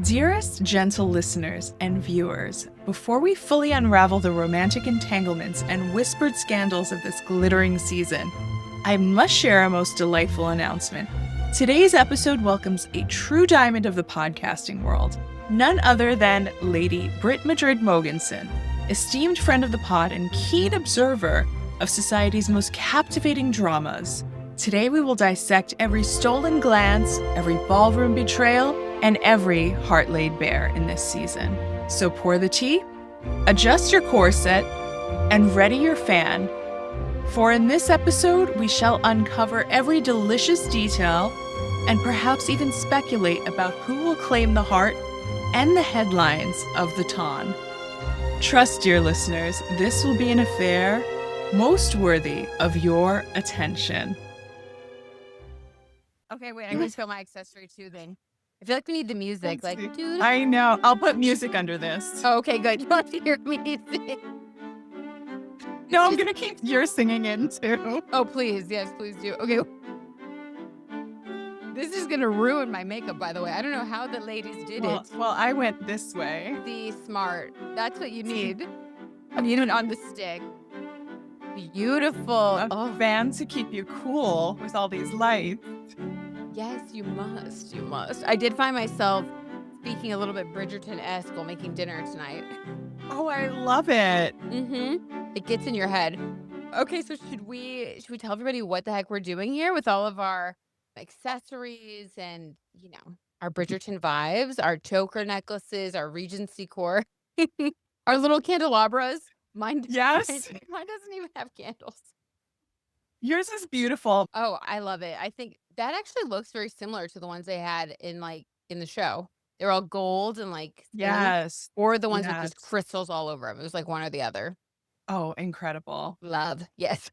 Dearest, gentle listeners and viewers, before we fully unravel the romantic entanglements and whispered scandals of this glittering season, I must share a most delightful announcement. Today's episode welcomes a true diamond of the podcasting world, none other than Lady Brit Madrid Mogenson, esteemed friend of the pod and keen observer of society's most captivating dramas. Today we will dissect every stolen glance, every ballroom betrayal, and every heart laid bare in this season. So pour the tea, adjust your corset, and ready your fan. For in this episode, we shall uncover every delicious detail and perhaps even speculate about who will claim the heart and the headlines of the ton. Trust, dear listeners, this will be an affair most worthy of your attention. Okay, wait, I'm going to film my accessory too then. I feel like we need the music. Dude. I know. I'll put music under this. Oh, okay, good. You want to hear me sing? No, I'm going to keep your singing in too. Oh, please. Yes, please do. Okay. This is going to ruin my makeup, by the way. I don't know how the ladies did it. Well, I went this way. See, smart. That's what you need. I need it on the stick. Beautiful. A fan to keep you cool with all these lights. Yes, you must. You must. I did find myself speaking a little bit Bridgerton-esque while making dinner tonight. Oh, I love it. Mm-hmm. It gets in your head. Okay, so should we tell everybody what the heck we're doing here with all of our accessories and, our Bridgerton vibes, our choker necklaces, our Regency core, our little candelabras. Yes. Mine doesn't even have candles. Yours is beautiful. Oh, I love it. I think that actually looks very similar to the ones they had in the show. They're all gold and Yes. or the ones with just crystals all over them. It was like one or the other. Oh, incredible. Love. Yes.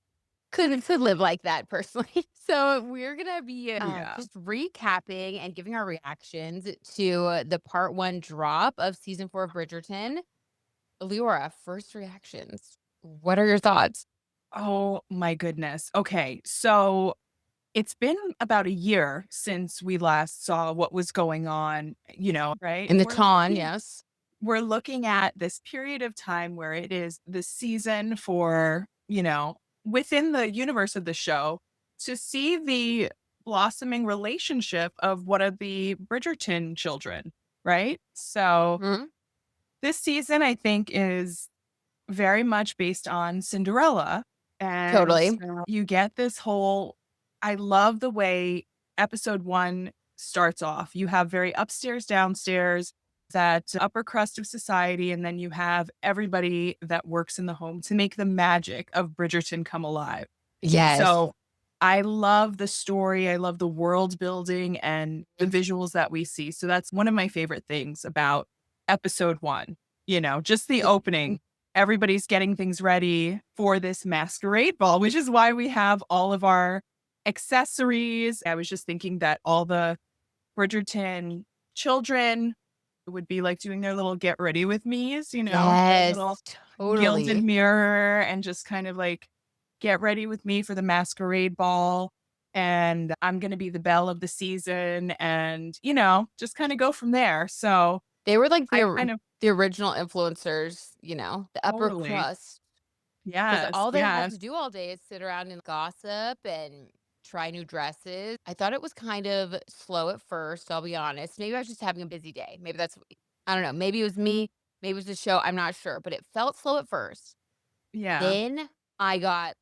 Could live like that personally. So we're going to be just recapping and giving our reactions to the part 1 drop of season 4 of Bridgerton. Leora, first reactions. What are your thoughts? Oh my goodness. Okay, so it's been about a year since we last saw what was going on, right? In the ton, yes. We're looking at this period of time where it is the season for, within the universe of the show to see the blossoming relationship of one of the Bridgerton children, right? So this season, I think, is very much based on Cinderella. And Totally. You get this whole, I love the way episode 1 starts off. You have very upstairs, downstairs, that upper crust of society, and then you have everybody that works in the home to make the magic of Bridgerton come alive. Yes. So I love the story. I love the world building and the visuals that we see. So that's one of my favorite things about episode 1, just the opening. Everybody's getting things ready for this masquerade ball, which is why we have all of our accessories. I was just thinking that all the Bridgerton children would be doing their little get ready with me's, yes, little totally. gilded mirror and just kind of get ready with me for the masquerade ball. And I'm going to be the belle of the season and, just kind of go from there. So they were the original influencers, the upper crust. Yeah. All they have to do all day is sit around and gossip and try new dresses. I thought it was kind of slow at first, I'll be honest. Maybe I was just having a busy day. Maybe I don't know. Maybe it was me. Maybe it was the show. I'm not sure. But it felt slow at first. Yeah. Then I got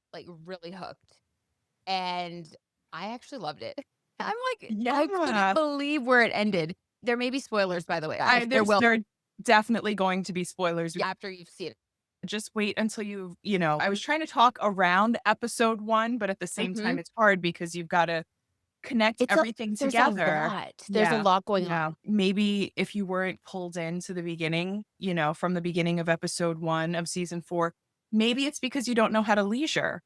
really hooked. And I actually loved it. I'm I couldn't believe where it ended. There may be spoilers, by the way. There are definitely going to be spoilers after you've seen it. Just wait until I was trying to talk around episode 1, but at the same time, it's hard because you've got to connect everything together. There's a lot going on. Maybe if you weren't pulled into the beginning, from the beginning of episode 1 of season 4, maybe it's because you don't know how to leisure.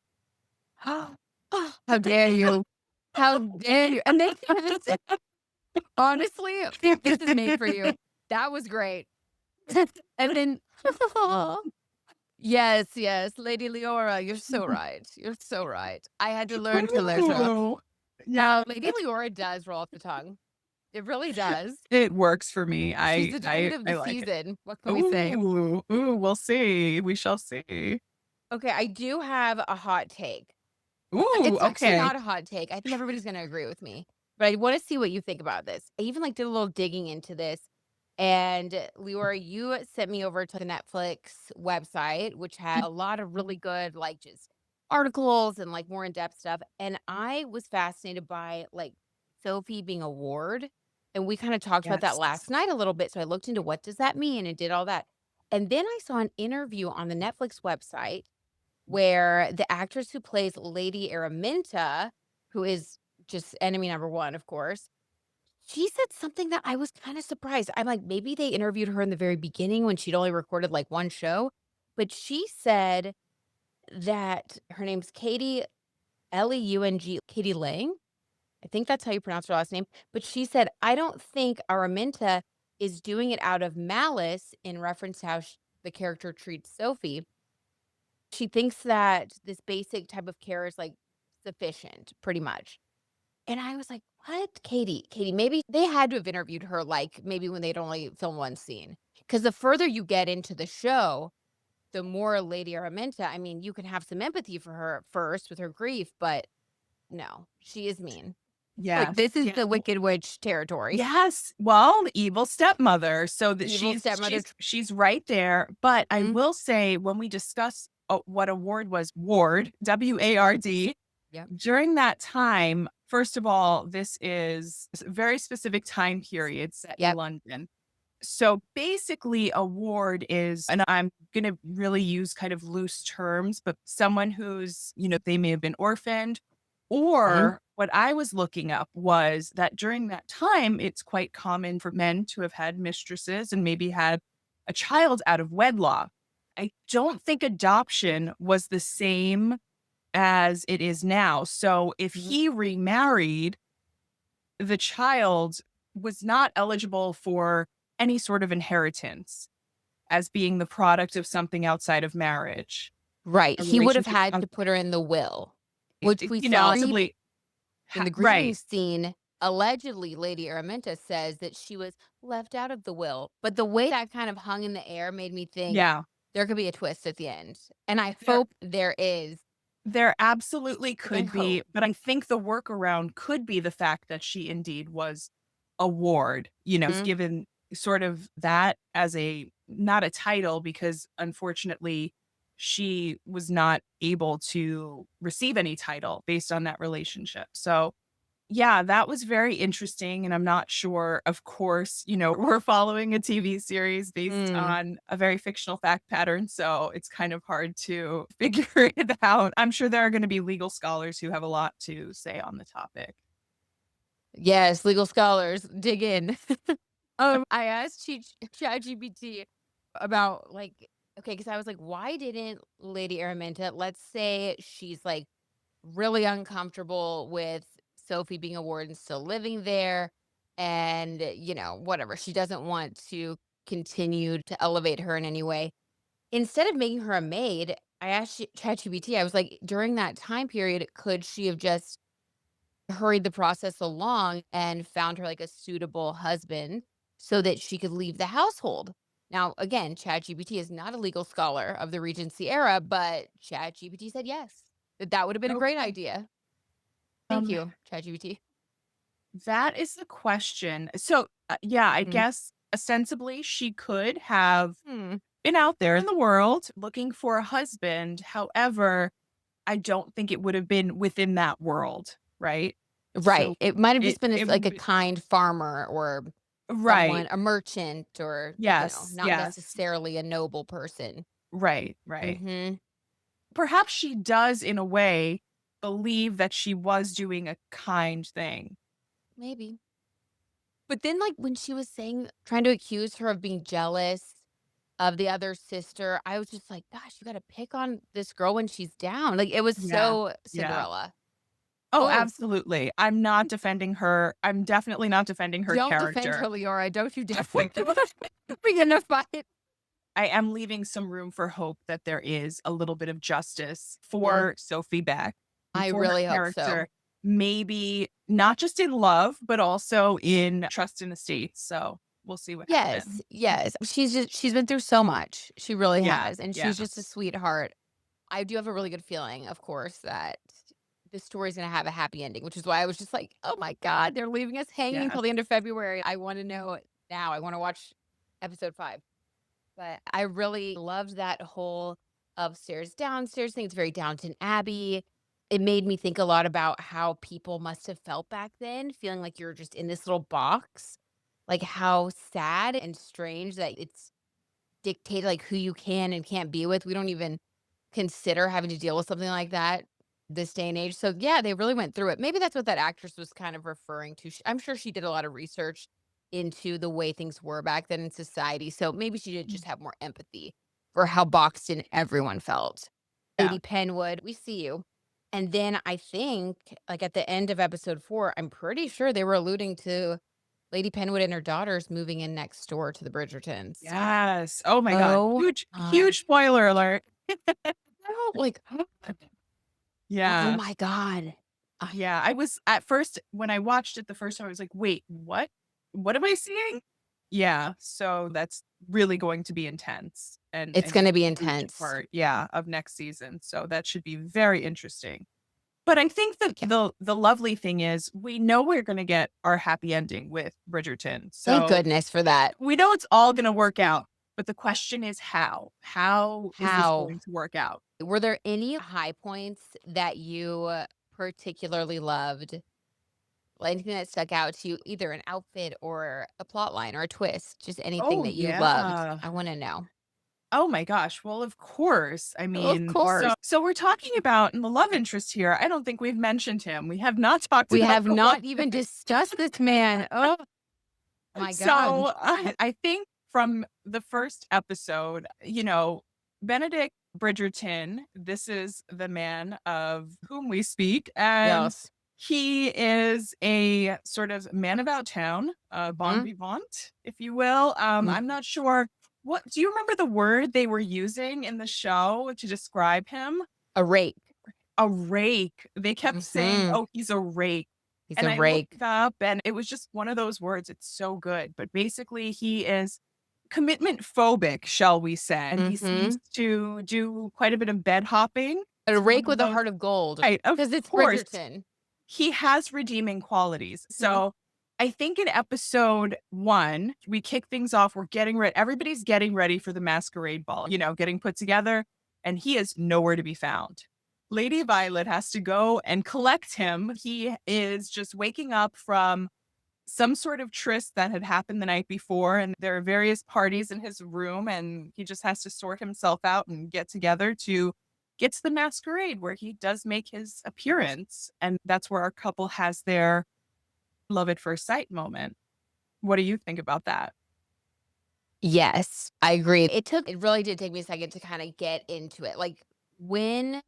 How dare you? How dare you? And they honestly, this is made for you. That was great. And then, yes, Lady Leora, you're so right. You're so right. I had to learn to leisure. Yeah, Lady Leora does roll off the tongue. It really does. It works for me. She's I the I diet of I the like it. season. What can we say? Ooh, we'll see. We shall see. Okay, I do have a hot take. Ooh, It's actually okay. not a hot take. I think everybody's gonna agree with me, but I wanna see what you think about this. I even, like, did a little digging into this, and Leora, you sent me over to the Netflix website, which had a lot of really good, like, just articles and, like, more in-depth stuff, and I was fascinated by, like, Sophie being a ward, and we kinda talked about that Yes. last night a little bit, so I looked into what does that mean and did all that, and then I saw an interview on the Netflix website where the actress who plays Lady Araminta, who is just enemy number 1, of course, she said something that I was kinda surprised. I'm like, maybe they interviewed her in the very beginning when she'd only recorded, like, 1 show, but she said that her name's Katie, Leung, Katie Lang? I think that's how you pronounce her last name, but she said, "I don't think Araminta is doing it out of malice," in reference to how the character treats Sophie. She thinks that this basic type of care is, like, sufficient, pretty much. And I was like, "What? Katie, maybe they had to have interviewed her, like, maybe when they'd only filmed 1 scene, because the further you get into the show, the more Lady Araminta I mean, you can have some empathy for her at first with her grief, but no, she is mean. Like, Yes. this is the Wicked Witch territory. Yes. Well, the evil stepmother. So that Evil she's stepmother. she's right there. But I Mhm. will say when we discuss what a ward was, ward, WARD, Yep. during that time, first of all, this is a very specific time period set in Yep. London. So basically, a ward is, and I'm going to really use kind of loose terms, but someone who's, they may have been orphaned. Mhm. Or what I was looking up was that during that time, it's quite common for men to have had mistresses and maybe had a child out of wedlock. I don't think adoption was the same as it is now. So if Mhm. he remarried, the child was not eligible for any sort of inheritance as being the product of something outside of marriage, Right, a he would have relationship, had to put her in the will, it which it we you know, saw simply in the grieving right. scene. Allegedly, Lady Araminta says that she was left out of the will, but the way that kind of hung in the air made me think Yeah. there could be a twist at the end, and I There hope there is. there absolutely I could be, hope. but I think the workaround could be the fact that she indeed was a ward, Mhm. given sort of that as a not a title because unfortunately she was not able to receive any title based on that relationship. So yeah, that was very interesting, and I'm not sure, of course, we're following a TV series based Mm. on a very fictional fact pattern, so it's kind of hard to figure it out. I'm sure there are gonna be legal scholars who have a lot to say on the topic. Yes, legal scholars, dig in. I asked ChatGPT about, like okay, because I was like, "Why didn't Lady Araminta" let's say she's, like, really uncomfortable with Sophie being a warden still living there and, whatever, she doesn't want to continue to elevate her in any way. Instead of making her a maid, I asked ChatGPT, I was like, "During that time period, could she have just hurried the process along and found her, like, a suitable husband so that she could leave the household?" Now, again, ChatGPT is not a legal scholar of the Regency era, but ChatGPT said yes, that that would have been a great Okay. idea. Thank Um, you, ChatGPT. that is the question. So, yeah, I Mhm. guess ostensibly she could have Hmm. been out there in the world looking for a husband. However, I don't think it would have been within that world, right? Right. So It might have just been it like would a be kind farmer or right. someone, a merchant or, Yes, not yes. necessarily a noble person. Right, right. Mhm. Perhaps she does, in a way, believe that she was doing a kind thing. Maybe. But then, like, when she was trying to accuse her of being jealous of the other sister, I was just like, "Gosh, you gotta pick on this girl when she's down." Like, it was Yeah, so yeah. Cinderella. Oh, Oof. absolutely. I'm not defending her. I'm definitely not defending her Don't defend character. her, Leora. Don't you dare begin a fight. I am leaving some room for hope that there is a little bit of justice Mm, for Sophie Beck and I for her really hope character. so. maybe not just in love, but also in trust and estates. So we'll see what Yes, happens. yes. She's been through so much. She really Yeah, has, and yeah, she's just a sweetheart. I do have a really good feeling, of course, that the story's gonna have a happy ending, which is why I was just like, "Oh my god, they're leaving us hanging yeah, until the end of February. I wanna know it now. I wanna watch episode 5." But I really loved that whole upstairs, downstairs thing. It's very Downton Abbey. It made me think a lot about how people must have felt back then, feeling like you're just in this little box. Like how sad and strange that it's dictated like who you can and can't be with. We don't even consider having to deal with something like that this day and age. So yeah, they really went through it. Maybe that's what that actress was kind of referring to. I'm sure she did a lot of research into the way things were back then in society. So maybe she did just have more empathy for how boxed in everyone felt. yeah. Lady Penwood, we see you. And then I think like at the end of episode 4, I'm pretty sure they were alluding to Lady Penwood and her daughters moving in next door to the Bridgertons. Yes. Oh my God. Oh Huge, my, huge spoiler alert. no, like, oh Yeah. my God. Yeah. I was at first, when I watched it the first time, I was like, wait, what? What am I seeing? Yeah. So that's really going to be intense It's and gonna be a huge intense. part, yeah, of next season. So that should be very interesting. But I think that Yeah. the lovely thing is we know we're gonna get our happy ending with Bridgerton. Thank So goodness for that. we know it's all gonna work out, but the question is how? How is this How? going to work out? Were there any high points that you particularly loved? Like, anything that stuck out to you, either an outfit or a plot line or a twist, just anything Oh, that you loved? yeah. I wanna know. Oh my gosh. Well, of course. I Of mean, course. so we're talking about the love interest here. I don't think we've mentioned him. We have not talked We about have the love. not even discussed this man. Oh my god. So I think from the first episode, Benedict Bridgerton, this is the man of whom we speak. And Yes. he is a sort of man about town, bon Mhm. vivant, if you will. Mm. I'm not sure. What do you remember the word they were using in the show to describe him? A rake. A rake. They kept saying, Mhm. "Oh, he's a rake." He's And a I looked rake. it up and it was just one of those words. It's so good. But basically, he is commitment phobic, shall we say. And he seems Mhm. to do quite a bit of bed hopping. A It's one rake of with a those, heart of gold, right? Of because it's course, Bridgerton. he has redeeming qualities. Mhm. So I think in episode 1, we kick things off. We're getting ready. Everybody's getting ready for the masquerade ball, getting put together. And he is nowhere to be found. Lady Violet has to go and collect him. He is just waking up from some sort of tryst that had happened the night before, and there are various parties in his room, and he just has to sort himself out and get together to get to the masquerade where he does make his appearance. And that's where our couple has their love at first sight moment. What do you think about that? Yes, I agree. It really did take me a second to kinda get into it. Like, when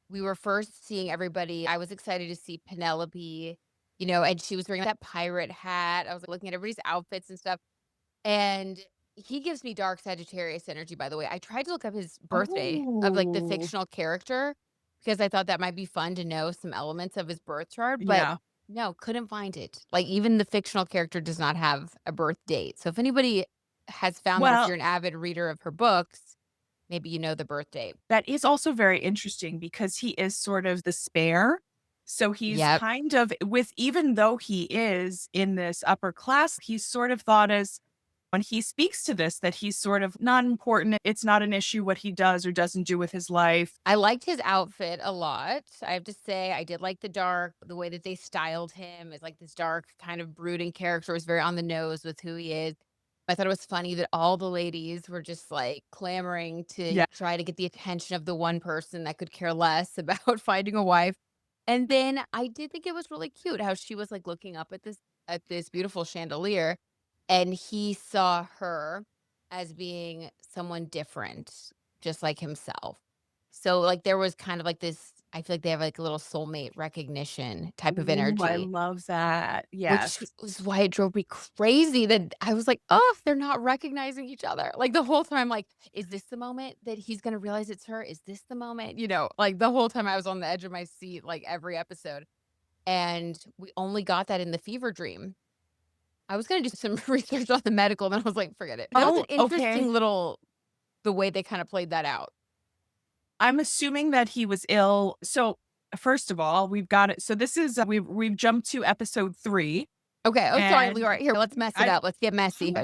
we were first seeing everybody, I was excited to see Penelope, and she was wearing that pirate hat. I was looking at everybody's outfits and stuff, and he gives me dark Sagittarius energy, by the way. I tried to look up his birthday of, like, the Oh, fictional character because I thought that might be fun to know some elements of his birth chart, but yeah. no, couldn't find it. Like, even the fictional character does not have a birth date. So if anybody has found that, if Well, you're an avid reader of her books, maybe you know the birth date. that is also very interesting because he is sort of the spare. So he's Yep. kind of even though he is in this upper class, he's sort of thought as when he speaks to this that he's sort of not important. It's not an issue what he does or doesn't do with his life. I liked his outfit a lot. I have to say, I did like the way that they styled him as like this dark, kind of brooding character, was very on the nose with who he is. I thought it was funny that all the ladies were just like clamoring to Yeah. try to get the attention of the one person that could care less about finding a wife. And then I did think it was really cute how she was like looking up at this beautiful chandelier, and he saw her as being someone different, just like himself. So, like, there was kind of like this, I feel like they have like a little soulmate recognition type of Ooh, I energy, love that. which Yes. was why it drove me crazy that I was like, "Oh, they're not recognizing each other." Like, the whole time I'm like, "Is this the moment that he's gonna realize it's her? Is this the moment?" Like, the whole time I was on the edge of my seat, like, every episode. and we only got that in the fever dream. I was gonna do some research on the medical, then I was like, "Forget it." That was an Oh, okay. interesting little the way they kinda played that out. I'm assuming that he was ill. So, first of all, we've got it. So this is we've jumped to episode 3, Okay, oh, sorry, and Leroy. Here, let's mess it I up. Let's get messy.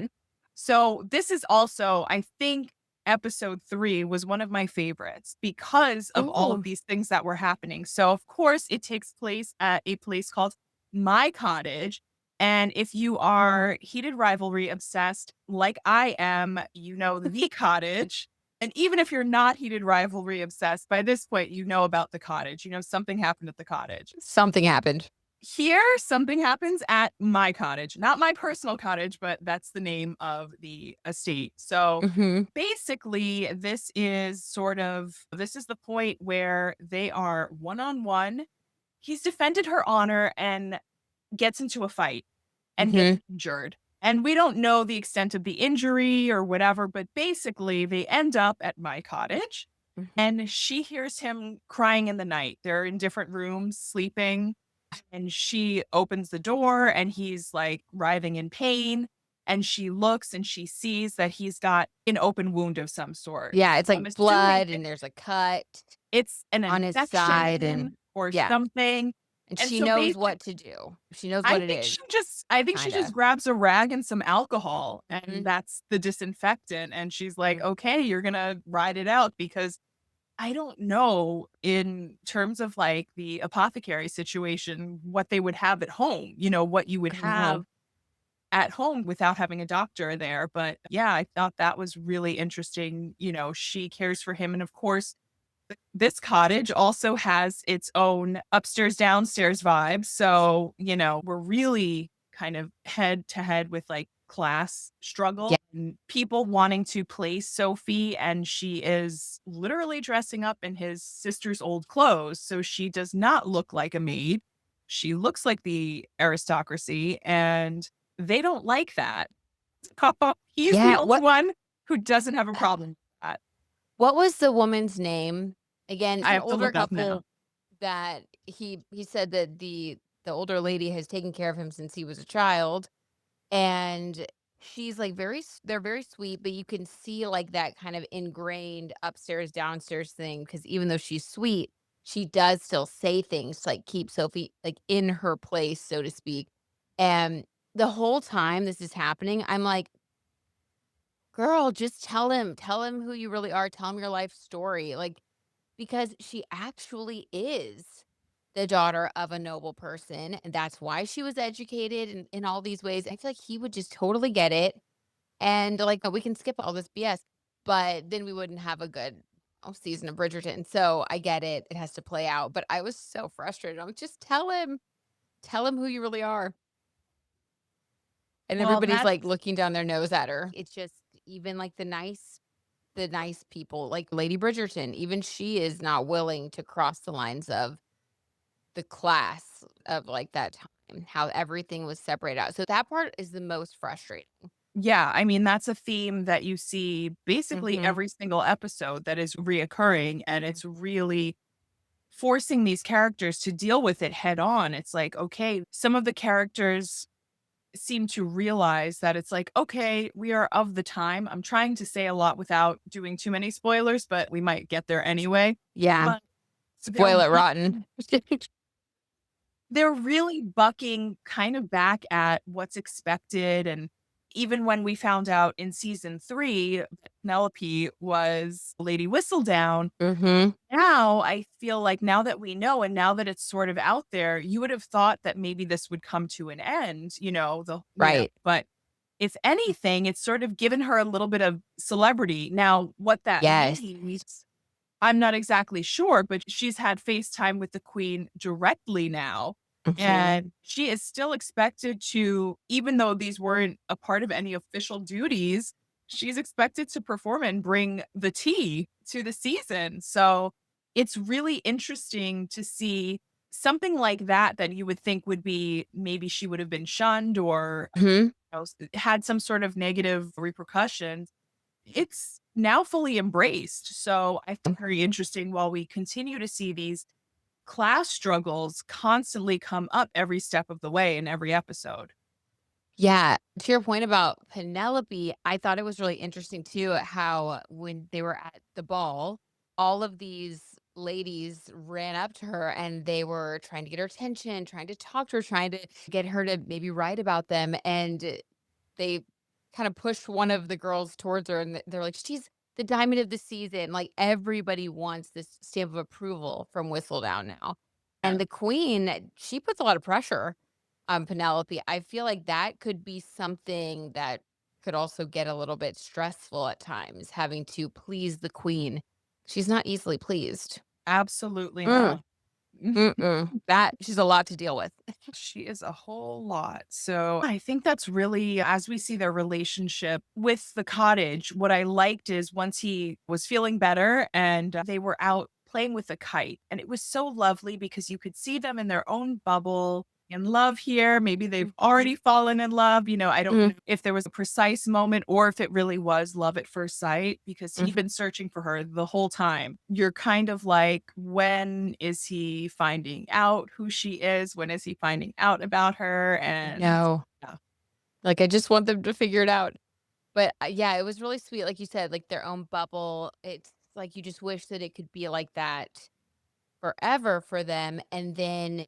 so this is also, I think, episode 3 was one of my favorites because of all of Ooh. these things that were happening. So, of course, it takes place at a place called My Cottage. And if you are heated rivalry obsessed like I am, you know the cottage. And even if you're not heated rivalry obsessed, by this point, you know about the cottage. You know something happened at the cottage. Something happened. Here, something happens at my cottage, not my personal cottage, but that's the name of the estate. So Mhm. basically, this is the point where they are one on one. He's defended her honor and gets into a fight and gets Mhm. injured. And we don't know the extent of the injury or whatever, but basically, they end up at my cottage Mhm. and she hears him crying in the night. They're in different rooms sleeping, and she opens the door and he's like writhing in pain. And she looks and she sees that he's got an open wound of some sort. Yeah, it's I'm like assuming blood and there's a cut it's an on his side infection and or yeah, something. and And she so knows basically, what to do. She knows what it is, I think she just kinda. grabs a rag and some alcohol, and Mhm. that's the disinfectant. And she's like, Mhm. okay, you're gonna ride it out because I don't know in terms of like the apothecary situation what they would have at home, what you would I know. have at home without having a doctor there. But yeah, I thought that was really interesting. She cares for him. And of course, this cottage also has its own upstairs, downstairs vibe. So, we're really kind of head to head with like class Yeah. struggle and people wanting to place Sophie. And she is literally dressing up in his sister's old clothes. So she does not look like a maid. She looks like the aristocracy. And they don't like that. He's the Yeah, only one who doesn't have a problem with that. what was the woman's name? Again, it's I an have to older look up now. couple that he said that the older lady has taken care of him since he was a child, and she's, like, they're very sweet, but you can see, like, that kind of ingrained upstairs, downstairs thing. Because even though she's sweet, she does still say things to, like, keep Sophie, like, in her place, so to speak, and the whole time this is happening, I'm like, "Girl, just tell him who you really are, tell him your life story," like, because she actually is the daughter of a noble person, and that's why she was educated in all these ways. I feel like he would just totally get it, and, like, we can skip all this BS, but then we wouldn't have a good, season of Bridgerton, so I get it, it has to play out, but I was so frustrated. I'm like, "Just tell him who you really are." And Well, everybody's, that's like, looking down their nose at her. It's just even, like, the nice people, like Lady Bridgerton, even she is not willing to cross the lines of the class of, like, that time, how everything was separated out. So that part is the most frustrating. yeah, I mean, that's a theme that you see basically Mhm. every single episode that is reoccurring, and it's really forcing these characters to deal with it head on. It's like, okay, some of the characters seem to realize that it's like, okay, we are of the time. I'm trying to say a lot without doing too many spoilers, but we might get there anyway. Yeah. But they're Spoil it rotten. they're really bucking kind of back at what's expected. And even when we found out in season 3 that Penelope was Lady Whistledown, Mhm. now I feel like now that we know and now that it's sort of out there, you would have thought that maybe this would come to an end, Right. but if anything, it's sort of given her a little bit of celebrity. Now, what that Yes. means, I'm not exactly sure, but she's had FaceTime with the queen directly now. Mhm. And she is still expected to, even though these weren't a part of any official duties, she's expected to perform and bring the tea to the season. So it's really interesting to see something like that you would think would be maybe she would have been shunned or Mhm. had some sort of negative repercussions. It's now fully embraced. So I find very interesting while we continue to see these class struggles constantly come up every step of the way in every episode. Yeah, to your point about Penelope, I thought it was really interesting too how when they were at the ball, all of these ladies ran up to her and they were trying to get her attention, trying to talk to her, trying to get her to maybe write about them. And they kind of pushed one of the girls towards her and they're like, she's the diamond of the season. Like everybody wants this stamp of approval from Whistledown now. And Yeah. the queen, she puts a lot of pressure on Penelope. I feel like that could be something that could also get a little bit stressful at times, having to please the queen. She's not easily pleased. Absolutely Mm, not. that she's a lot to deal with. She is a whole lot. So I think that's really, as we see their relationship with the cottage, what I liked is once he was feeling better and they were out playing with a kite. And it was so lovely because you could see them in their own bubble in love here. Maybe they've already fallen in love. I don't know Mm, if there was a precise moment or if it really was love at first sight because he'd mhm. been searching for her the whole time. You're kind of like, when is he finding out who she is? When is he finding out about her? I And know. yeah, Like, I just want them to figure it out. But, yeah, it was really sweet, like you said, like, their own bubble. It's like you just wish that it could be like that forever for them, and then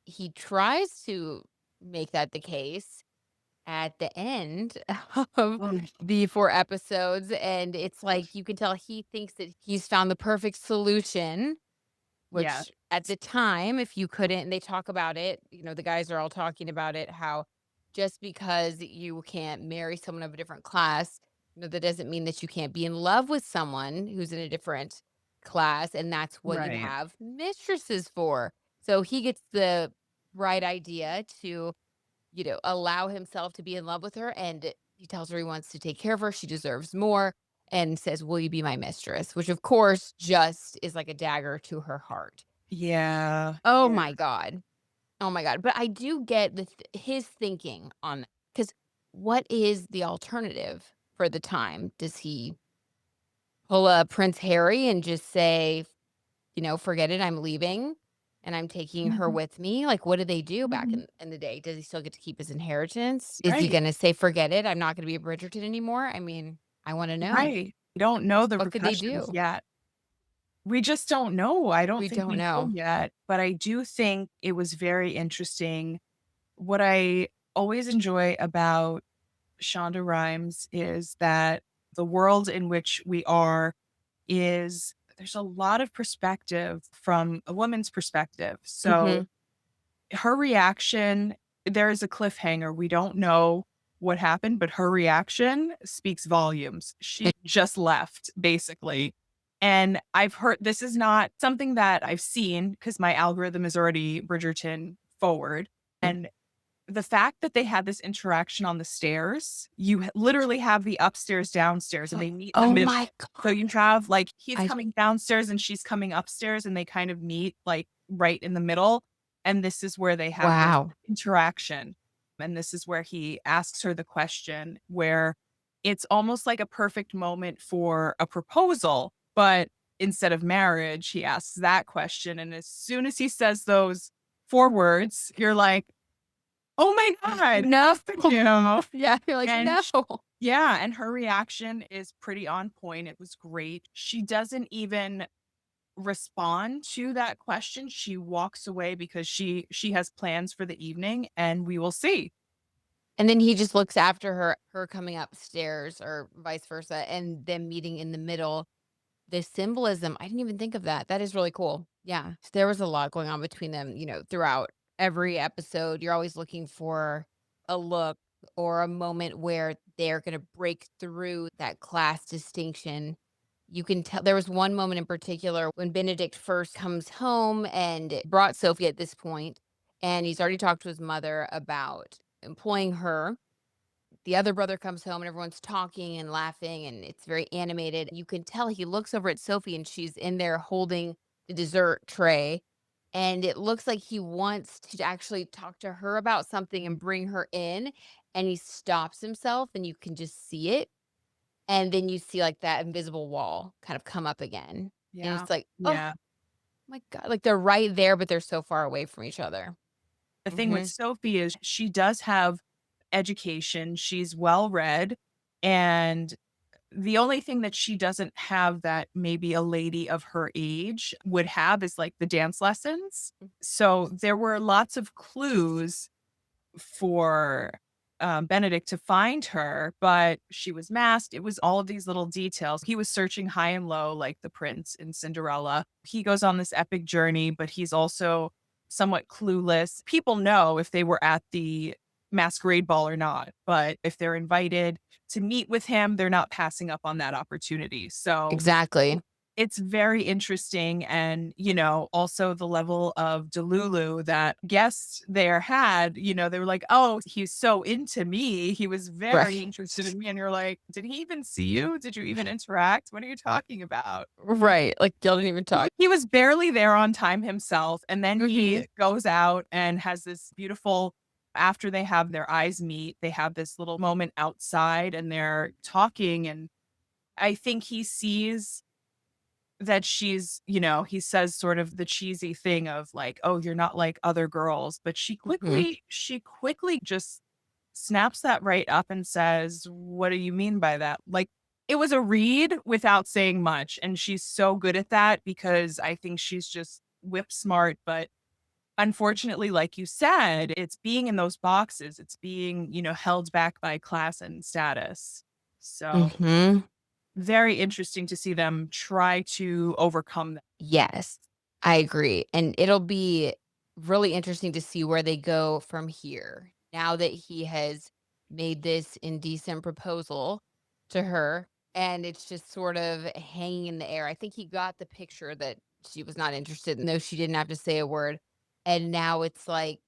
he tries to make that the case at the end of Mm. the 4 episodes, and it's like you can tell he thinks that he's found the perfect solution, Yeah, which at the time, if you couldn't and they talk about it, the guys are all talking about it, how just because you can't marry someone of a different class, that doesn't mean that you can't be in love with someone who's in a different class, and that's what you right. have mistresses for. So he gets the right idea to, allow himself to be in love with her, and he tells her he wants to take care of her, she deserves more, and says, "Will you be my mistress?" Which, of course, just is like a dagger to her heart. Yeah, Oh yeah. my god. Oh my god. But I do get his thinking on because what is the alternative for the time? Does he pull a Prince Harry and just say, "Forget it, I'm leaving, and I'm taking her Mhm, with me"? Like, what did they do back mhm. in the day? Does he still get to keep his inheritance? Is he Right, gonna say, "Forget it, I'm not gonna be a Bridgerton anymore"? I mean, I wanna know. right. We don't know the What could they repercussions do? yet. We just don't know. I don't We think don't we know know. yet, but I do think it was very interesting. What I always enjoy about Shonda Rhimes is that the world in which we are is there's a lot of perspective from a woman's perspective. So Mhm. her reaction, there is a cliffhanger. We don't know what happened, but her reaction speaks volumes. She just left, basically. And I've heard this is not something that I've seen because my algorithm is already Bridgerton forward. And the fact that they had this interaction on the stairs, you literally have the upstairs, downstairs, and they meet in the Oh middle. my So god. you have like he's I coming downstairs and she's coming upstairs, and they kind of meet like right in the middle. And this is where they have this wow. interaction. And this is where he asks her the question, where it's almost like a perfect moment for a proposal. But instead of marriage, he asks that question. And as soon as he says those 4 words, you're like, "Oh my god, No. how could you?" Yeah, you're like, And "No." sh yeah, and her reaction is pretty on point, it was great. She doesn't even respond to that question, she walks away because she has plans for the evening, and we will see. And then he just looks after her coming upstairs or vice versa, and them meeting in the middle. The symbolism, I didn't even think of that. That is really cool. Yeah. There was a lot going on between them, throughout every episode. You're always looking for a look or a moment where they're gonna break through that class distinction. You can tell there was one moment in particular when Benedict first comes home and brought Sophie at this point, and he's already talked to his mother about employing her. The other brother comes home and everyone's talking and laughing and it's very animated. You can tell he looks over at Sophie and she's in there holding the dessert tray. And it looks like he wants to actually talk to her about something and bring her in. And he stops himself and you can just see it. And then you see like that invisible wall kind of come up again. And Yeah. it's like, oh, Yeah. My God, like, they're right there, but they're so far away from each other. The thing with Mhm. Sophie is she does have education, she's well-read, and the only thing that she doesn't have that maybe a lady of her age would have is, like, the dance lessons. So, there were lots of clues for, Benedict to find her, but she was masked. It was all of these little details. He was searching high and low like the prince in Cinderella. He goes on this epic journey, but he's also somewhat clueless. People know if they were at the masquerade ball or not, but if they're invited to meet with him, they're not passing up on that opportunity. So Exactly. it's very interesting and, also the level of Delulu that guests there had, they were like, "Oh, he's so into me. He was very Right. interested in me." And you're like, "Did he even see you? Did you even interact? What are you talking about?" Right, like, y'all didn't even talk. He was barely there on time himself, and then Mhm. he goes out and has this beautiful after they have their eyes meet, they have this little moment outside and they're talking, and I think he sees that he says sort of the cheesy thing of like, "Oh, you're not like other girls," but Mhm. she quickly just snaps that right up and says, "What do you mean by that?" Like, it was a read without saying much, and she's so good at that because I think she's just whip smart, but unfortunately, like you said, it's being in those boxes, it's being, held back by class and status. So Mhm. very interesting to see them try to overcome that. Yes, I agree, and it'll be really interesting to see where they go from here, now that he has made this indecent proposal to her, and it's just sort of hanging in the air. I think he got the picture that she was not interested, no, she didn't have to say a word, and now it's like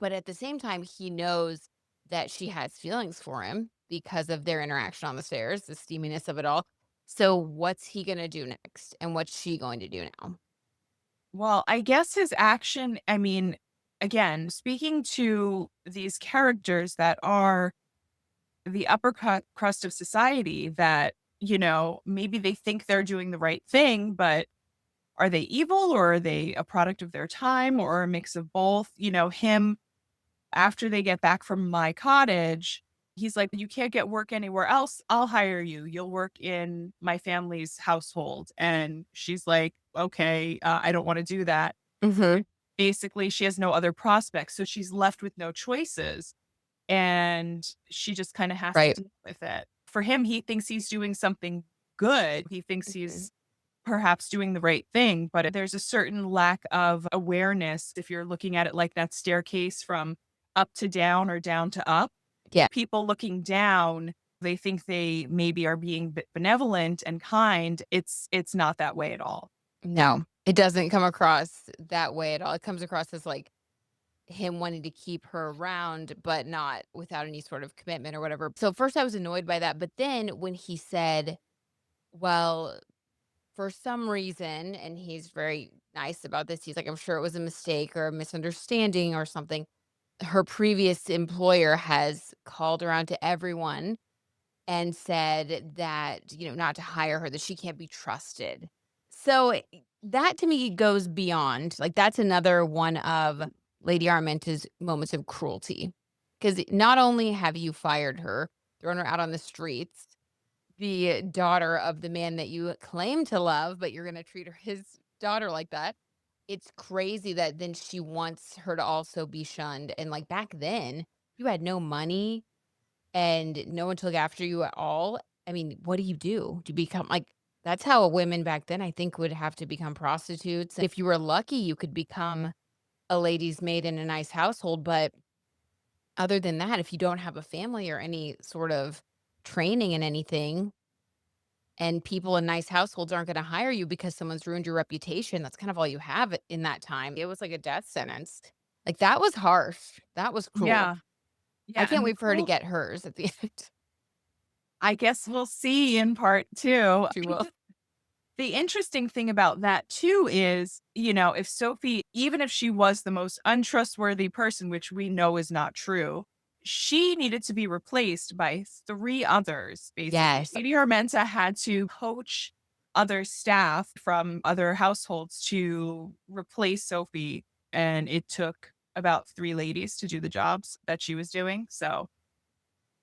but at the same time, he knows that she has feelings for him because of their interaction on the stairs, the steaminess of it all. So what's he gonna do next, and what's she going to do now? Well, I guess his action, I mean, again, speaking to these characters that are the upper crust of society that, maybe they think they're doing the right thing, but are they evil or are they a product of their time or a mix of both? Him after they get back from my cottage, he's like, "You can't get work anywhere else. I'll hire you. You'll work in my family's household." And she's like, "Okay, I don't want to do that." Mhm. Basically, she has no other prospects. So she's left with no choices. And she just kind of has to Right. deal with it. For him, he thinks he's doing something good. He thinks Mhm. he's perhaps doing the right thing, but there's a certain lack of awareness if you're looking at it like that staircase from up to down or down to up. Yeah. People looking down, they think they maybe are being benevolent and kind. It's not that way at all. No, it doesn't come across that way at all. It comes across as, like, him wanting to keep her around, but not without any sort of commitment or whatever. So, first I was annoyed by that, but then when he said, "Well, for some reason," and he's very nice about this, he's like, "I'm sure it was a mistake or a misunderstanding or something. Her previous employer has called around to everyone and said that, not to hire her, that she can't be trusted." So, that to me goes beyond, like, that's another one of Lady Araminta's moments of cruelty. Because not only have you fired her, thrown her out on the streets, the daughter of the man that you claim to love, but you're gonna treat her his daughter like that. It's crazy that then she wants her to also be shunned, and, like, back then, you had no money and no one took after you at all. I mean, what do? Do you become like that's how women back then, I think, would have to become prostitutes. If you were lucky, you could become a lady's maid in a nice household, but other than that, if you don't have a family or any sort of training in anything, and people in nice households aren't gonna hire you because someone's ruined your reputation, that's kind of all you have in that time. It was like a death sentence. Like, that was harsh. That was cruel. Yeah. I Yeah. can't And the wait for her to cool, get hers at the end. I guess we'll see in part two. She will. The interesting thing about that too is, if Sophie, even if she was the most untrustworthy person, which we know is not true, she needed to be replaced by three others, basically. Yes. Lady Armenta had to coach other staff from other households to replace Sophie, and it took about 3 ladies to do the jobs that she was doing, so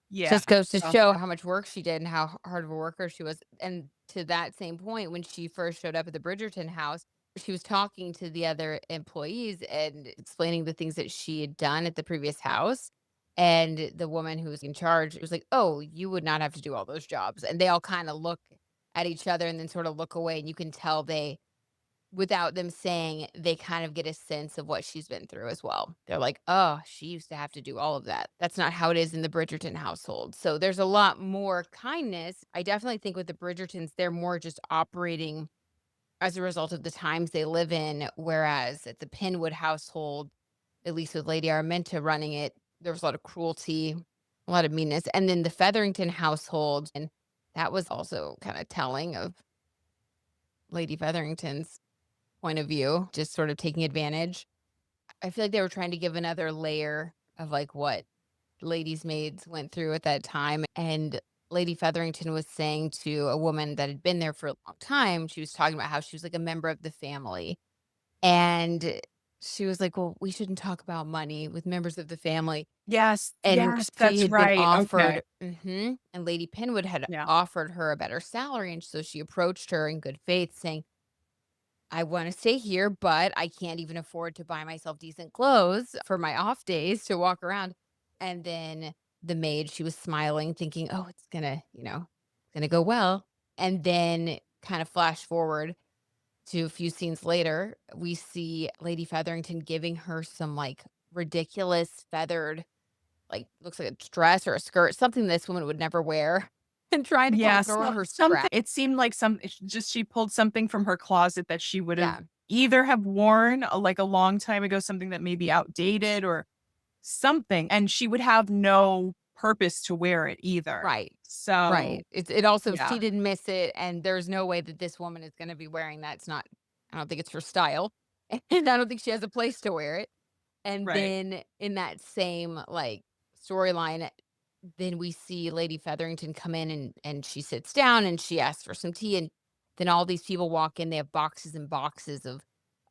yeah. Just goes to So show how much work she did and how hard of a worker she was, and to that same point, when she first showed up at the Bridgerton house, she was talking to the other employees and explaining the things that she had done at the previous house, and the woman who was in charge was like, "Oh, you would not have to do all those jobs," and they all kinda look at each other and then sorta look away, and you can tell they without them saying, they kind of get a sense of what she's been through as well. They're like, "Oh, she used to have to do all of that." That's not how it is in the Bridgerton household. So there's a lot more kindness. I definitely think with the Bridgertons, they're more just operating as a result of the times they live in, whereas at the Penwood household, at least with Lady Araminta running it, there was a lot of cruelty, a lot of meanness. And then the Featherington household, and that was also kind of telling of Lady Featherington's point of view, just sort of taking advantage. I feel like they were trying to give another layer of, like, what ladies' maids went through at that time, and Lady Featherington was saying to a woman that had been there for a long time, she was talking about how she was, like, a member of the family, and she was like, "Well, we shouldn't talk about money with members of the family," yes, and yes, she that's had been right, okay. offered and Lady Penwood had Yeah. offered her a better salary, and so she approached her in good faith saying, I wanna stay here, but I can't even afford to buy myself decent clothes for my off days to walk around. And then the maid, she was smiling, thinking, "Oh, it's gonna, gonna go well." And then kind of flash forward to a few scenes later, we see Lady Featherington giving her some, like, ridiculous feathered, like, looks like a dress or a skirt, something this woman would never wear, and trying to call Yeah, throw so her something scrap. it seemed like it's just she pulled something from her closet that she would've Yeah, either have worn, like, a long time ago, something that may be outdated or something, and she would have no purpose to wear it either. right. So, Right. It also yeah, she didn't miss it, and there's no way that this woman is gonna be wearing that. It's not I don't think it's her style, and I don't think she has a place to wear it. And right. then in that same, like, storyline, then we see Lady Featherington come in and she sits down and she asks for some tea, and then all these people walk in, they have boxes and boxes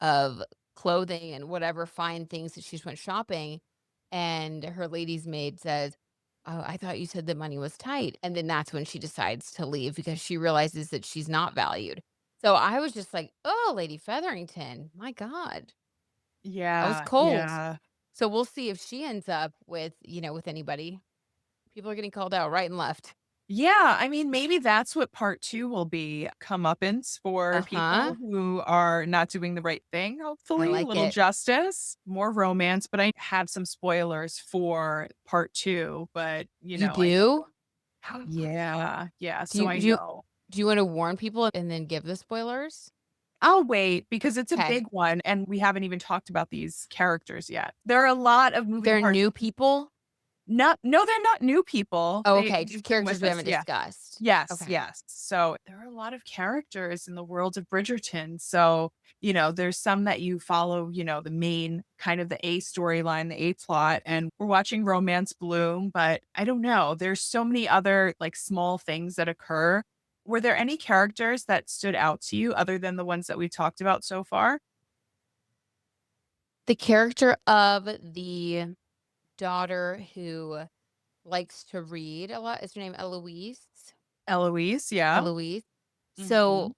of clothing and whatever fine things that she just went shopping, and her lady's maid says, "Oh, I thought you said the money was tight," and then that's when she decides to leave because she realizes that she's not valued. So I was just like, "Oh, Lady Featherington, my god, that was Yeah, cold." yeah. So we'll see if she ends up with, with anybody. People are getting called out right and left. Yeah, I mean, maybe that's what part 2 will be, comeuppance for Uh-huh. people who are not doing the right thing, I hopefully, a like little it. justice, more romance, but I have some spoilers for part 2, but, You I know do? yeah, yeah, Do so you I do you know. do you wanna warn people and then give the spoilers? I'll wait because it's a Okay. big one, and we haven't even talked about these characters yet. There are a lot of moving They're parts. new people? Not no, they're not new people. Oh, okay, just They've been characters with we us, haven't yeah. discussed. Yes, Okay. yes. So, there are a lot of characters in the world of Bridgerton. So, there's some that you follow, the main kind of the A storyline, the A plot, and we're watching romance bloom, but I don't know, there's so many other, like, small things that occur. Were there any characters that stood out to you other than the ones that we've talked about so far? The character of the daughter who likes to read a lot, is her name Eloise? Eloise, yeah. Eloise. Mhm. So,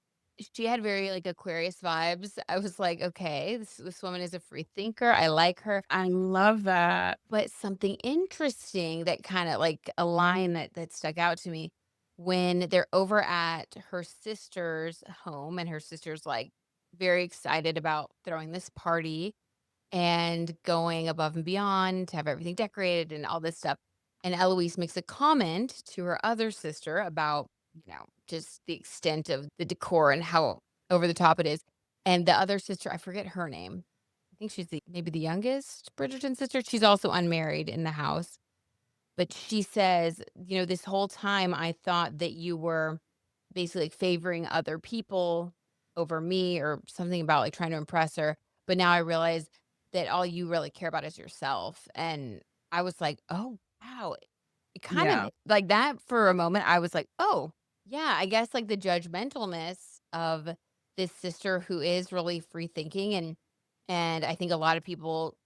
she had very, like, Aquarius vibes. I was like, "Okay, this woman is a free thinker, I like her." I love that. But something interesting that kinda, like, a line that stuck out to me, when they're over at her sister's home, and her sister's, like, very excited about throwing this party and going above and beyond to have everything decorated and all this stuff. And Eloise makes a comment to her other sister about, just the extent of the decor and how over the top it is. And the other sister, I forget her name. I think she's maybe the youngest Bridgerton sister. She's also unmarried in the house. But she says, "This whole time I thought that you were basically, like, favoring other people over me," or something about, like, trying to impress her, "but now I realize that all you really care about is yourself." And I was like, "Oh, wow." It kind Yeah. of like that for a moment, I was like, "Oh, yeah, I guess, like, the judgmentalness of this sister who is really free thinking, and I think a lot of people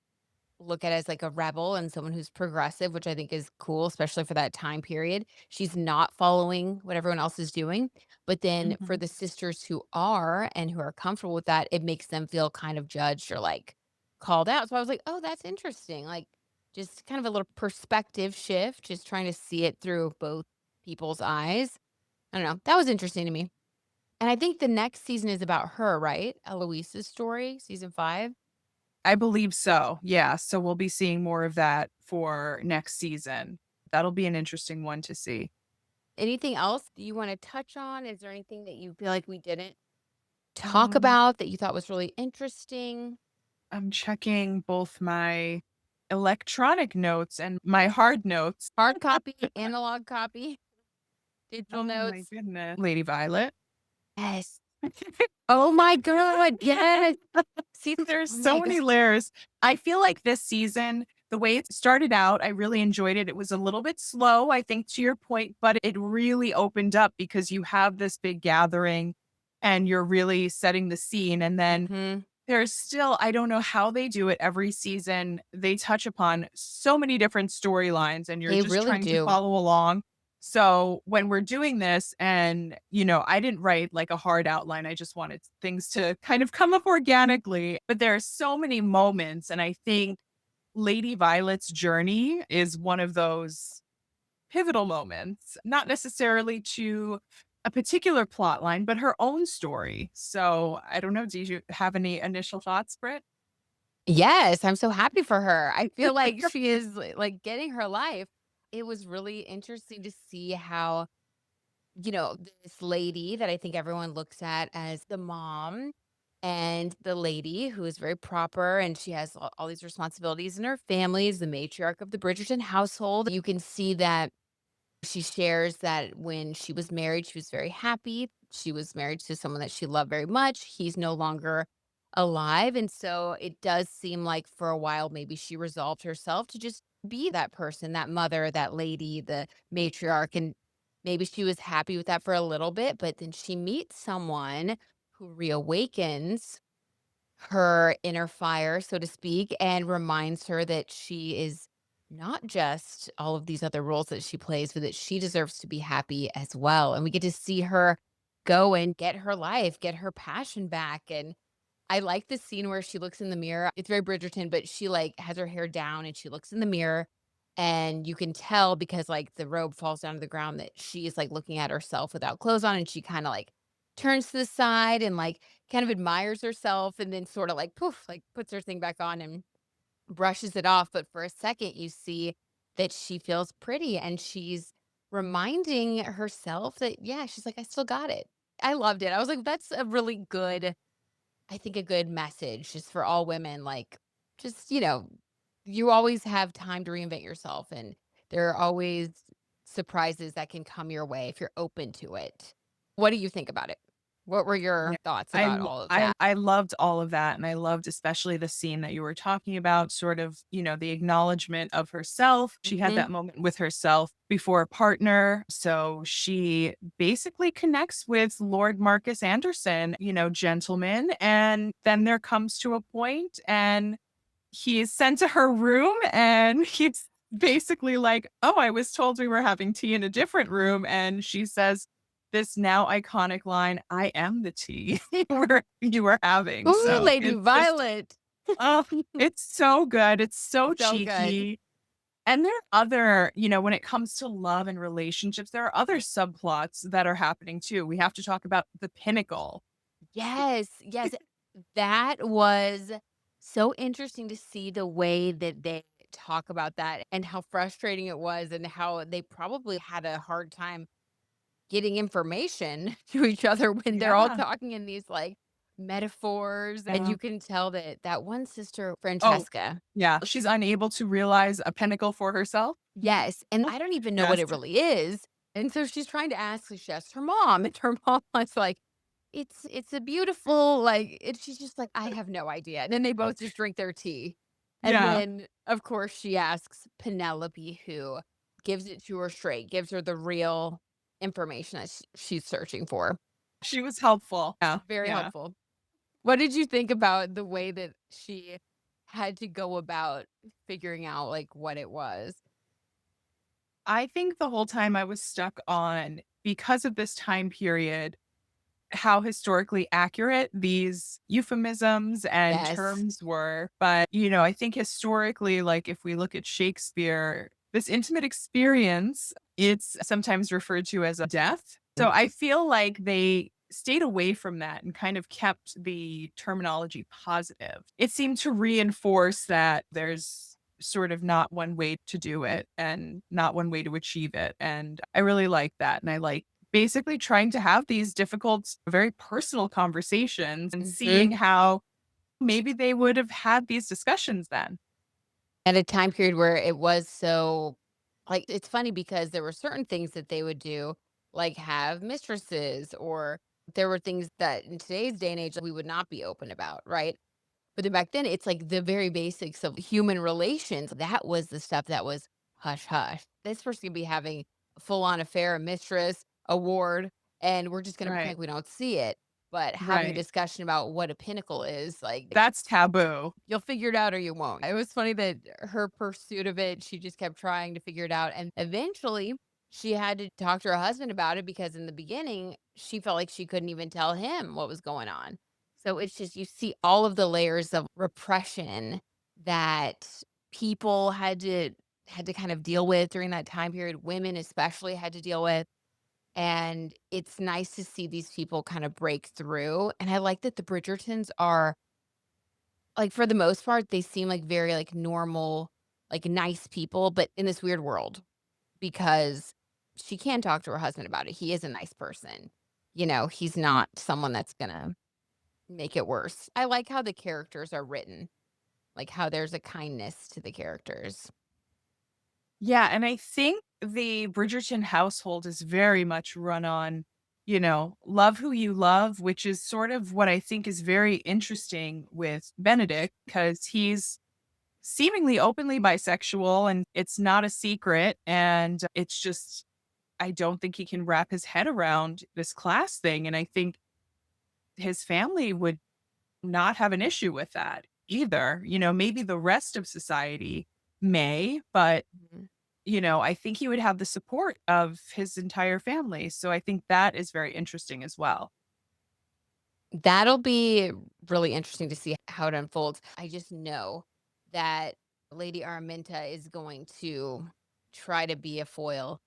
look at it as like a rebel and someone who's progressive, which I think is cool, especially for that time period. She's not following what everyone else is doing. But then for Mhm. the sisters who are and who are comfortable with that, it makes them feel kind of judged or like called out. So I was like, oh, that's interesting. Like just kind of a little perspective shift, just trying to see it through both people's eyes. I don't know. That was interesting to me. And I think the next season is about her, right? Eloise's story, season 5. I believe so, yeah, so we'll be seeing more of that for next season. That'll be an interesting one to see. Anything else you wanna touch on? Is there anything that you feel like we didn't talk Um, about that you thought was really interesting? I'm checking both my electronic notes and my hard notes. Hard copy, analog copy, digital Oh my notes? goodness. Lady Violet. Yes. Oh my god, yes. See, There's oh so my god. many layers. I feel like this season, the way it started out, I really enjoyed it. It was a little bit slow, I think, to your point, but it really opened up because you have this big gathering and you're really setting the scene. And then Mhm. there's still I don't know how they do it every season. They touch upon so many different storylines and you're They just really trying to do. follow along. So when we're doing this and, I didn't write like a hard outline. I just wanted things to kind of come up organically. But there are so many moments. And I think Lady Violet's journey is one of those pivotal moments, not necessarily to a particular plot line, but her own story. So I don't know. Do you have any initial thoughts, Britt? Yes, I'm so happy for her. I feel like she is, like, getting her life. It was really interesting to see how, this lady that I think everyone looks at as the mom and the lady who is very proper and she has all these responsibilities in her family, is the matriarch of the Bridgerton household. You can see that she shares that when she was married, she was very happy. She was married to someone that she loved very much. He's no longer alive. And so it does seem like for a while, maybe she resolved herself to just be that person, that mother, that lady, the matriarch. And maybe she was happy with that for a little bit, but then she meets someone who reawakens her inner fire, so to speak, and reminds her that she is not just all of these other roles that she plays, but that she deserves to be happy as well. And we get to see her go and get her life, get her passion back. And I like the scene where she looks in the mirror. It's very Bridgerton, but she like has her hair down and she looks in the mirror and you can tell because like the robe falls down to the ground that she is like looking at herself without clothes on and she kind of like turns to the side and like kind of admires herself and then sort of like poof, like puts her thing back on and brushes it off. But for a second, you see that she feels pretty and she's reminding herself that, yeah, she's like, I still got it. I loved it. I was like, that's a really good, I think, a good message just for all women. Like, just, you always have time to reinvent yourself, and there are always surprises that can come your way if you're open to it. What do you think about it? What were Yeah. your thoughts about all of that? I loved all of that, and I loved especially the scene that you were talking about, sort of, the acknowledgement of herself. She had Mhm. that moment with herself before a partner, so she basically connects with Lord Marcus Anderson, gentleman, and then there comes to a point and he is sent to her room and he's basically like, "Oh, I was told we were having tea in a different room." And she says this now iconic line, "I am the tea you were having." Ooh, So Lady it's just, Violet. oh, it's so good. It's so So good. cheeky. And there are other, when it comes to love and relationships, there are other subplots that are happening too. We have to talk about the pinnacle. Yes, yes. That was so interesting to see the way that they talk about that and how frustrating it was and how they probably had a hard time getting information to each other when they're all Yeah. talking in these, like, metaphors, and Yeah. you can tell that that one sister, Oh, Francesca. yeah. She's unable to realize a pinnacle for herself. Yes, and I don't even know what Yes. it really is, and so she's trying to ask, so she asks her mom, and her mom was like, "It's a beautiful, like," and she's just like, "I have no idea," and then they both just drink their tea, and Yeah. then, of course, she asks Penelope, who gives it to her straight, gives her the real information that she's searching for. She was helpful. Yeah, Very yeah. helpful. What did you think about the way that she had to go about figuring out, like, what it was? I think the whole time I was stuck on because of this time period, how historically accurate these euphemisms and Yes. terms were. But, I think historically, like if we look at Shakespeare, this intimate experience, it's sometimes referred to as a death. So I feel like they stayed away from that and kind of kept the terminology positive. It seemed to reinforce that there's sort of not one way to do it and not one way to achieve it. And I really like that. And I like basically trying to have these difficult, very personal conversations and Mhm. seeing how maybe they would have had these discussions then. At a time period where it was so like, it's funny because there were certain things that they would do, like have mistresses, or there were things that in today's day and age we would not be open about, right? But then back then, it's like the very basics of human relations. That was the stuff that was hush hush. This person could be having a full on affair, a mistress, a ward, and we're just going to pretend Right. like we don't see it. But having a Right. discussion about what a pinnacle is, like, That's taboo. you'll figure it out or you won't. It was funny that her pursuit of it, she just kept trying to figure it out. And eventually, she had to talk to her husband about it because in the beginning, she felt like she couldn't even tell him what was going on. So it's just, you see all of the layers of repression that people had to kind of deal with during that time period. Women especially had to deal with. And it's nice to see these people kind of break through. And I like that the Bridgertons are, like, for the most part, they seem like very, like, normal, like, nice people, but in this weird world because she can talk to her husband about it. He is a nice person. He's not someone that's gonna make it worse. I like how the characters are written, like, how there's a kindness to the characters. Yeah, and I think the Bridgerton household is very much run on, love who you love, which is sort of what I think is very interesting with Benedict because he's seemingly openly bisexual and it's not a secret. And it's just, I don't think he can wrap his head around this class thing. And I think his family would not have an issue with that either. Maybe the rest of society may, but Mhm. I think he would have the support of his entire family. So I think that is very interesting as well. That'll be really interesting to see how it unfolds. I just know that Lady Araminta is going to try to be a foil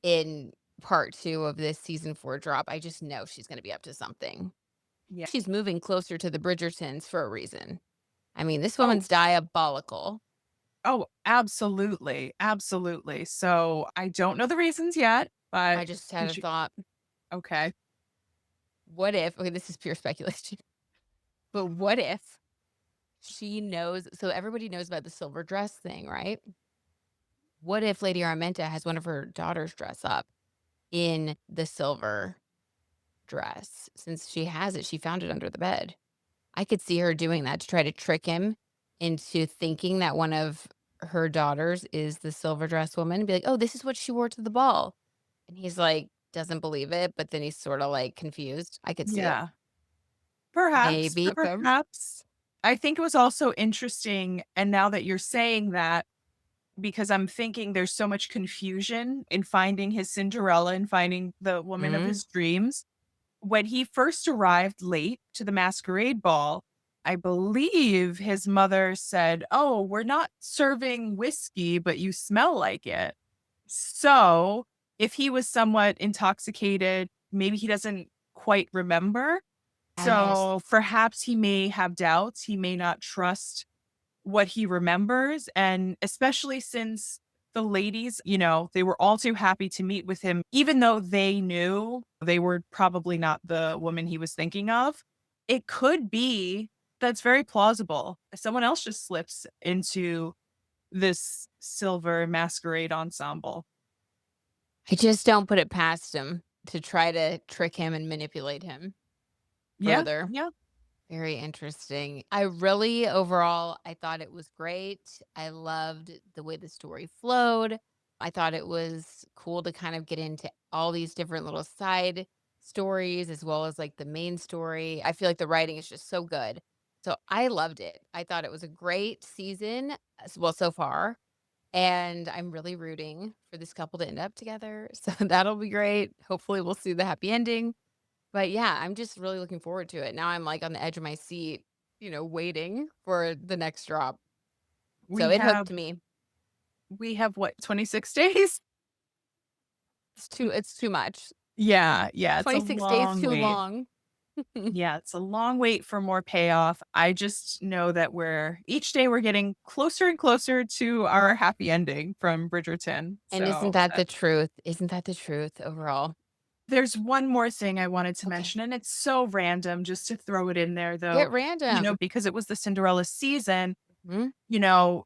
in part 2 of this season 4 drop. I just know she's gonna be up to something. Yeah. She's moving closer to the Bridgertons for a reason. I mean, this Oh, woman's diabolical. oh, absolutely. Absolutely. So I don't know the reasons yet, I but just had could a you thought. okay. What if, okay, this is pure speculation, but what if she knows, so everybody knows about the silver dress thing, right? What if Lady Araminta has one of her daughters dress up in the silver dress? Since she has it, she found it under the bed. I could see her doing that to try to trick him into thinking that one of her daughters is the silver dress woman and be like, "Oh, this is what she wore to the ball." And he's like, doesn't believe it, but then he's sorta, like, confused. I could see it. Yeah. Perhaps, Maybe outcome. perhaps. I think it was also interesting, and now that you're saying that, because I'm thinking there's so much confusion in finding his Cinderella and finding the woman of Mhm. his dreams. When he first arrived late to the masquerade ball, I believe his mother said, "Oh, we're not serving whiskey, but you smell like it." So, if he was somewhat intoxicated, maybe he doesn't quite remember. Yes. So, perhaps he may have doubts. He may not trust what he remembers. And especially since the ladies, they were all too happy to meet with him, even though they knew they were probably not the woman he was thinking of. It could be that's very plausible. Someone else just slips into this silver masquerade ensemble. I just don't put it past him to try to trick him and manipulate him Yeah. further. Yeah. Very interesting. I really overall, I thought it was great. I loved the way the story flowed. I thought it was cool to kind of get into all these different little side stories as well as like the main story. I feel like the writing is just so good. So I loved it. I thought it was a great season, well, so far. And I'm really rooting for this couple to end up together. So that'll be great. Hopefully, we'll see the happy ending. But yeah, I'm just really looking forward to it. Now I'm like on the edge of my seat, waiting for the next drop. So We it have hooked me. we have what, 26 days? It's too much. Yeah, it's a 26 days long too wait. long. Yeah, it's a long wait for more payoff. I just know that each day we're getting closer and closer to our happy ending from Bridgerton. And isn't So that the truth? Isn't that the truth overall? there's one more thing I wanted to Okay. mention, and it's so random just to throw it in there Get though. random. Because it was the Cinderella season, Mhm.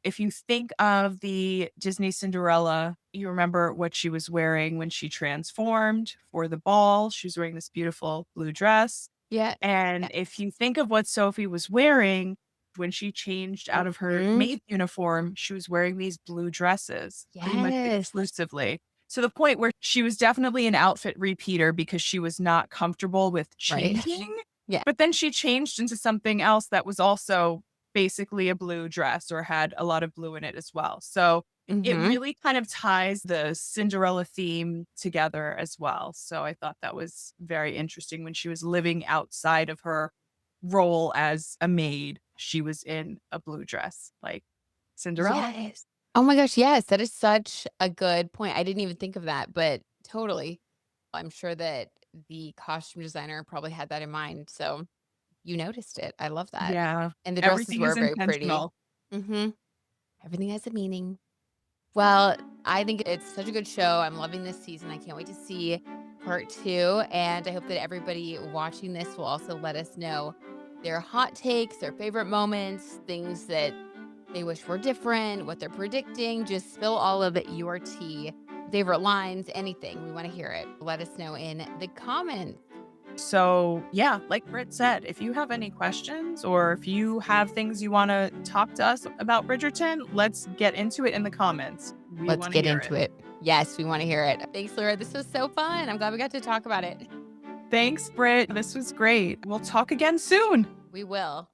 if you think of the Disney Cinderella, you remember what she was wearing when she transformed for the ball. She was wearing this beautiful blue dress. Yeah. And if Yes. you think of what Sophie was wearing when she changed out of her Mhm. maid uniform, she was wearing these blue dresses pretty much Yes. exclusively. To the point where she was definitely an outfit repeater because she was not comfortable with Right. changing. Yeah. But then she changed into something else that was also basically a blue dress or had a lot of blue in it as well. So it Mhm. really kind of ties the Cinderella theme together as well. So I thought that was very interesting when she was living outside of her role as a maid. She was in a blue dress like Cinderella. Yes. Oh my gosh, yes, that is such a good point. I didn't even think of that, but totally. I'm sure that the costume designer probably had that in mind, so you noticed it. I love that. Yeah. And the dresses Everything is were very pretty. intentional. Mhm. Everything has a meaning. Well, I think it's such a good show. I'm loving this season. I can't wait to see part 2, and I hope that everybody watching this will also let us know their hot takes, their favorite moments, things that they wish were different, what they're predicting. Just spill all of it, your tea, favorite lines, anything. We want to hear it. Let us know in the comments. So, yeah, like Britt said, if you have any questions or if you have things you want to talk to us about Bridgerton, let's get into it in the comments. We Let's want to get hear into it. it. Yes, we want to hear it. Thanks, Laura. This was so fun. I'm glad we got to talk about it. Thanks, Britt. This was great. We'll talk again soon. We will.